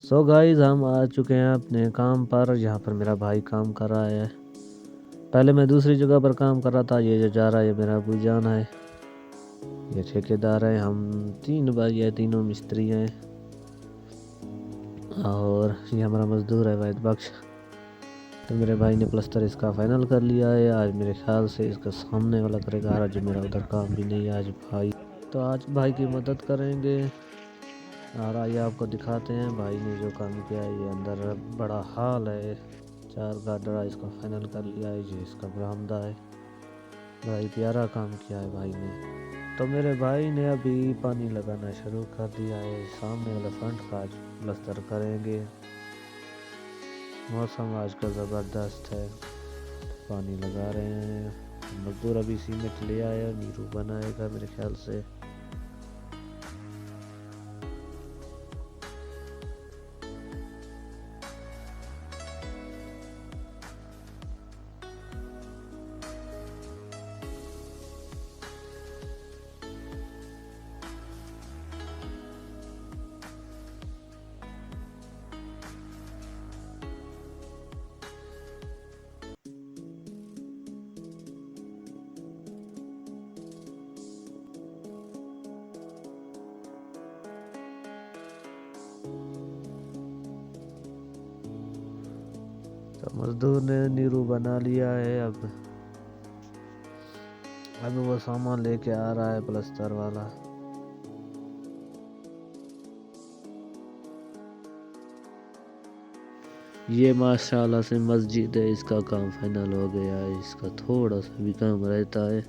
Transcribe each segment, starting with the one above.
So guys हम आ चुके हैं अपने काम पर। यहाँ पर मेरा भाई काम कर रहा है। पहले मैं दूसरी जगह पर काम कर रहा था। ये जो जा रहा है ये मेरा अबू जान है, ये ठेकेदार है। हम 3 भाई है, तीनों मिस्त्री हैं और ये हमारा मजदूर है वाहिद बख्श। तो मेरे भाई ने प्लस्तर इसका फाइनल कर लिया है। आज मेरे ख्याल से इसका सामने वाला करेगा। आज मेरा उधर काम भी नहीं है आज भाई, तो आज भाई की मदद करेंगे। और आइए आपको दिखाते हैं भाई ने जो काम किया है। ये अंदर बड़ा हाल है, 4 गाडरा इसका फाइनल कर लिया है। ये इसका बरामदा है। बड़ा ही प्यारा काम किया है भाई ने। तो मेरे भाई ने अभी पानी लगाना शुरू कर दिया है। सामने वाला फ्रंट का आज प्लस्तर करेंगे। मौसम आज का ज़बरदस्त है, पानी लगा रहे हैं। मजदूर अभी सीमेंट ले आया, नीरू बनाएगा मेरे ख्याल से। तो मजदूर ने नीरू बना लिया है। अब वो सामान लेके आ रहा है प्लस्तर वाला। ये माशाल्लाह से मस्जिद है, इसका काम फाइनल हो गया है। इसका थोड़ा सा भी काम रहता है।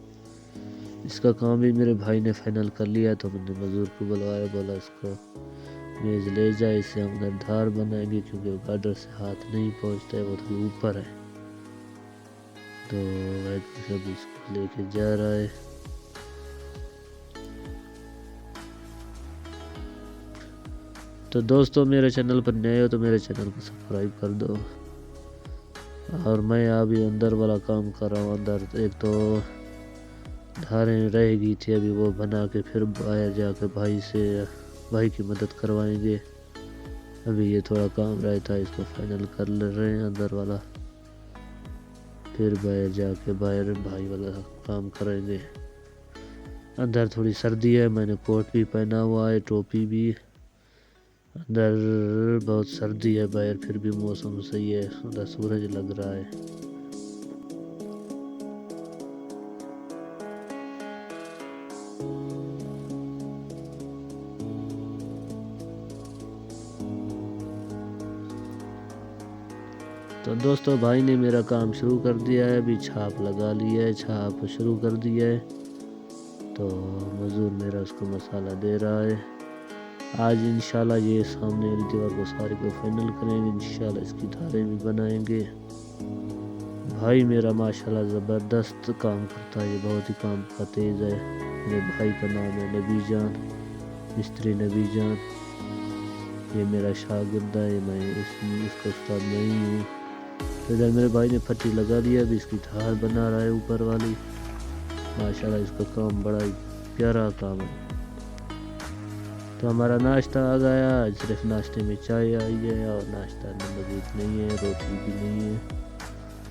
इसका काम भी मेरे भाई ने फाइनल कर लिया है। तो मैंने मजदूर को बुलवाया, बोला इसको मेज ले जाए, इसे हम उधर धार बनाएंगे क्योंकि वो गार्डर से हाथ नहीं पहुंचता है, वो थोड़ी ऊपर है। तो वह सब इसको लेके जा रहा है। तो दोस्तों मेरे चैनल पर नए हो तो मेरे चैनल को सब्सक्राइब कर दो। और मैं अभी अंदर वाला काम कर रहा हूँ। अंदर एक तो धारें रह गई थी, अभी वो बना के फिर बाहर जाके भाई की मदद करवाएंगे। अभी ये थोड़ा काम रहता है, इसको फाइनल कर ले रहे हैं अंदर वाला, फिर बाहर जाके भाई वाला काम करेंगे। अंदर थोड़ी सर्दी है, मैंने कोट भी पहना हुआ है, टोपी भी। अंदर बहुत सर्दी है, बाहर फिर भी मौसम सही है, उधर सूरज लग रहा है। तो दोस्तों भाई ने मेरा काम शुरू कर दिया है। अभी छाप लगा ली है, छाप शुरू कर दी है। तो मजदूर मेरा उसको मसाला दे रहा है। आज इंशाल्लाह ये सामने वाली दीवार को सारे को फाइनल करेंगे। इंशाल्लाह इसकी धारें भी बनाएंगे। भाई मेरा माशाल्लाह ज़बरदस्त काम करता है, ये बहुत ही काम का तेज़ है। मेरे भाई का नाम है नबी जान, मिस्त्री नबी जान। ये मेरा शागिर्द है, मैं इसका उस्ताद नहीं हूँ। तो इधर मेरे भाई ने फट्टी लगा दिया, अभी इसकी धार बना रहा है ऊपर वाली। माशाल्लाह इसका काम बड़ा ही प्यारा काम है। तो हमारा नाश्ता आ गया। आज सिर्फ नाश्ते में चाय आई है और नाश्ता मौजूद नहीं है, रोटी भी नहीं है।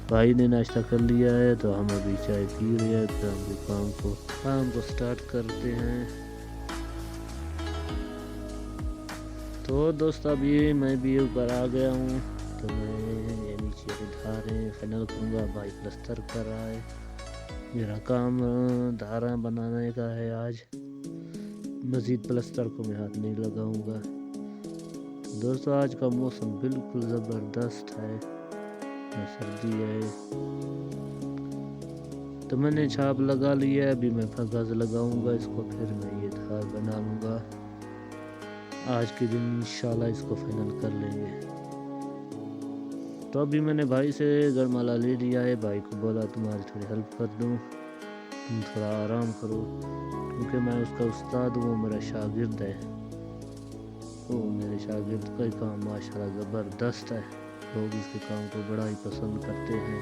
भाई ने नाश्ता कर लिया है तो हम अभी चाय पी रहे हैं। फिर हम भी काम को स्टार्ट करते हैं। तो दोस्त अभी मैं भी ऊपर आ गया हूँ। तो मैं ये नीचे की धारें फाइनल करूँगा। भाई प्लस्तर कर रहा है। मेरा काम धारा बनाने का है आज। मज़ीद प्लस्तर को मैं हाथ नहीं लगाऊंगा। तो दोस्तों आज का मौसम बिल्कुल ज़बरदस्त है, सर्दी है। तो मैंने छाप लगा लिया है, अभी मैं कागज़ लगाऊंगा इसको, फिर मैं ये धार बना लूँगा। आज के दिन इंशाल्लाह इसको फाइनल कर लेंगे। तो अभी मैंने भाई से गरमाला ले लिया है। भाई को बोला तुम्हारी थोड़ी हेल्प कर दूँ, तुम थोड़ा आराम करो, क्योंकि मैं उसका उस्ताद हूँ, वो मेरा शागिर्द है। तो मेरे शागिर्द का काम माशाल्लाह ज़बरदस्त है। लोग इसके काम को बड़ा ही पसंद करते हैं।